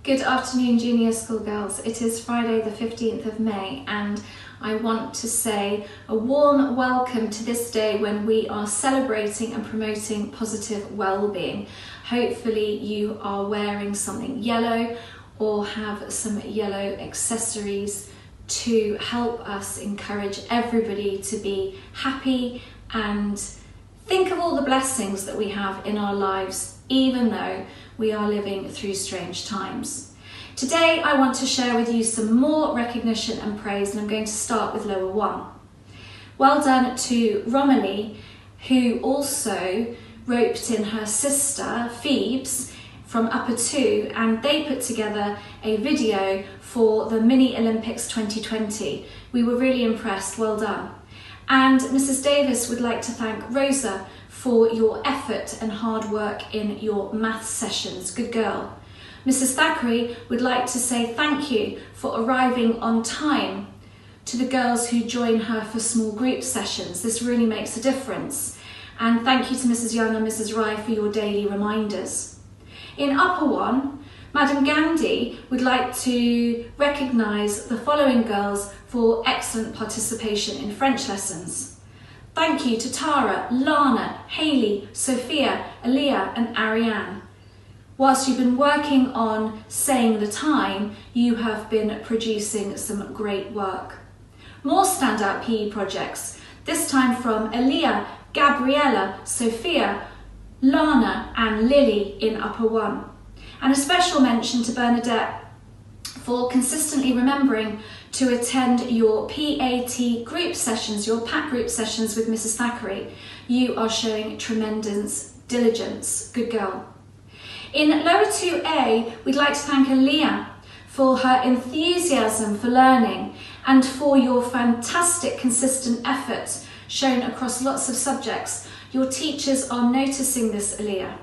Good afternoon, junior school girls. It is Friday the 15th of May and I want to say a warm welcome to this day when we are celebrating and promoting positive well-being. Hopefully you are wearing something yellow or have some yellow accessories to help us encourage everybody to be happy and think of all the blessings that we have in our lives, even though we are living through strange times. Today I want to share with you some more recognition and praise, and I'm going to start with lower one. Well done to Romilly, who also roped in her sister Phoebes from upper two, and they put together a video for the Mini Olympics 2020. We were really impressed, well done. And Mrs. Davis would like to thank Rosa for your effort and hard work in your maths sessions. Good girl. Mrs. Thackeray would like to say thank you for arriving on time to the girls who join her for small group sessions. This really makes a difference. And thank you to Mrs. Young and Mrs. Rye for your daily reminders. In upper one, Madam Gandhi would like to recognise the following girls for excellent participation in French lessons. Thank you to Tara, Lana, Hayley, Sophia, Aaliyah and Ariane. Whilst you've been working on saying the time, you have been producing some great work. More standout PE projects, this time from Aaliyah, Gabriella, Sophia, Lana and Lily in upper one. And a special mention to Bernadette for consistently remembering to attend your PAT group sessions, your PAT group sessions with Mrs. Thackeray. You are showing tremendous diligence. Good girl. In lower 2A, we'd like to thank Aaliyah for her enthusiasm for learning and for your fantastic consistent effort shown across lots of subjects. Your teachers are noticing this, Aaliyah.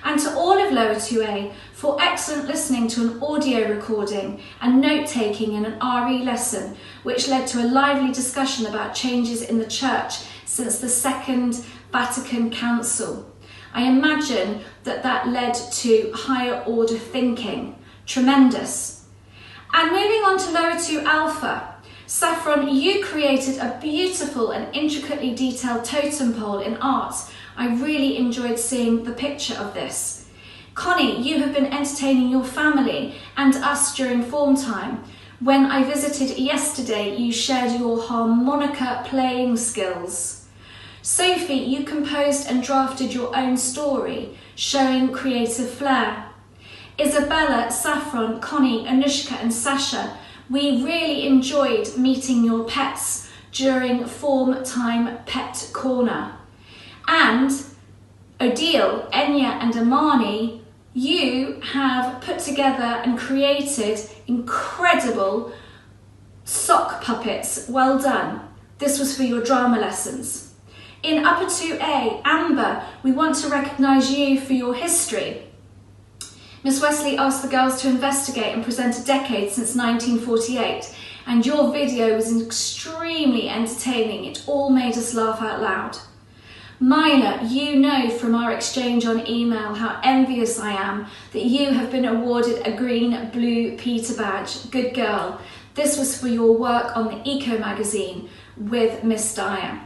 And to all of lower 2A for excellent listening to an audio recording and note-taking in an RE lesson, which led to a lively discussion about changes in the church since the Second Vatican Council. I imagine that led to higher order thinking. Tremendous. And moving on to lower 2 Alpha, Saffron, you created a beautiful and intricately detailed totem pole in art. I really enjoyed seeing the picture of this. Connie, you have been entertaining your family and us during form time. When I visited yesterday, you shared your harmonica playing skills. Sophie, you composed and drafted your own story, showing creative flair. Isabella, Saffron, Connie, Anushka and Sasha, we really enjoyed meeting your pets during form time pet corner. And Odile, Enya and Amani, you have put together and created incredible sock puppets. Well done. This was for your drama lessons. In upper 2A, Amber, we want to recognise you for your history. Miss Wesley asked the girls to investigate and present a decade since 1948, and your video was extremely entertaining. It all made us laugh out loud. Myla, you know from our exchange on email how envious I am that you have been awarded a green blue Peter badge. Good girl. This was for your work on the Eco magazine with Miss Dyer.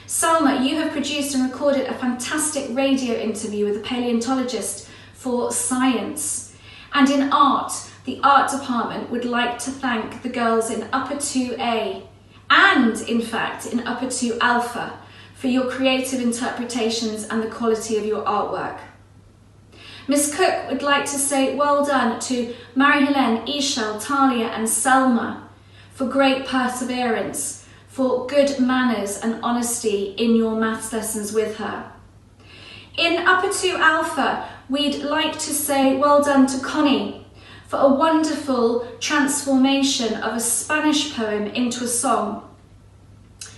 Salma, you have produced and recorded a fantastic radio interview with a paleontologist for science. And in art, the art department would like to thank the girls in upper 2A and in fact in upper 2 Alpha for your creative interpretations and the quality of your artwork. Miss Cook would like to say well done to Marie-Helene, Ishel, Talia and Selma for great perseverance, for good manners and honesty in your maths lessons with her. In upper 2 Alpha, we'd like to say well done to Connie for a wonderful transformation of a Spanish poem into a song.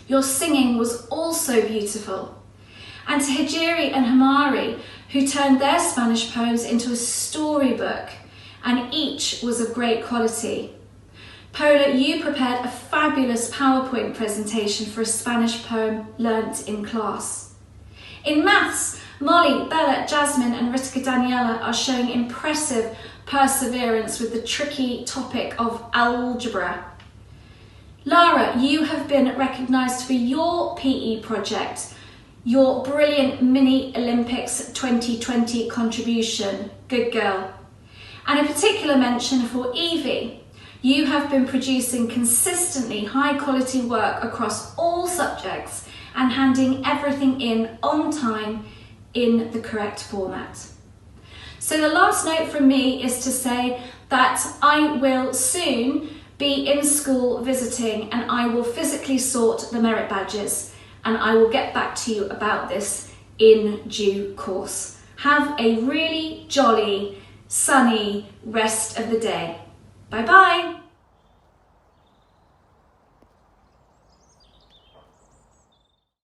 Your singing was also beautiful. And to Hijiri and Hamari, who turned their Spanish poems into a storybook, and each was of great quality. Paula, you prepared a fabulous PowerPoint presentation for a Spanish poem learnt in class. In maths, Molly, Bella, Jasmine and Ritika Daniela are showing impressive perseverance with the tricky topic of algebra. Lara, you have been recognised for your PE project, your brilliant Mini Olympics 2020 contribution. Good girl. And a particular mention for Evie. You have been producing consistently high quality work across all subjects and handing everything in on time in the correct format. So the last note from me is to say that I will soon be in school visiting and I will physically sort the merit badges, and I will get back to you about this in due course. Have a really jolly, sunny rest of the day. Bye bye.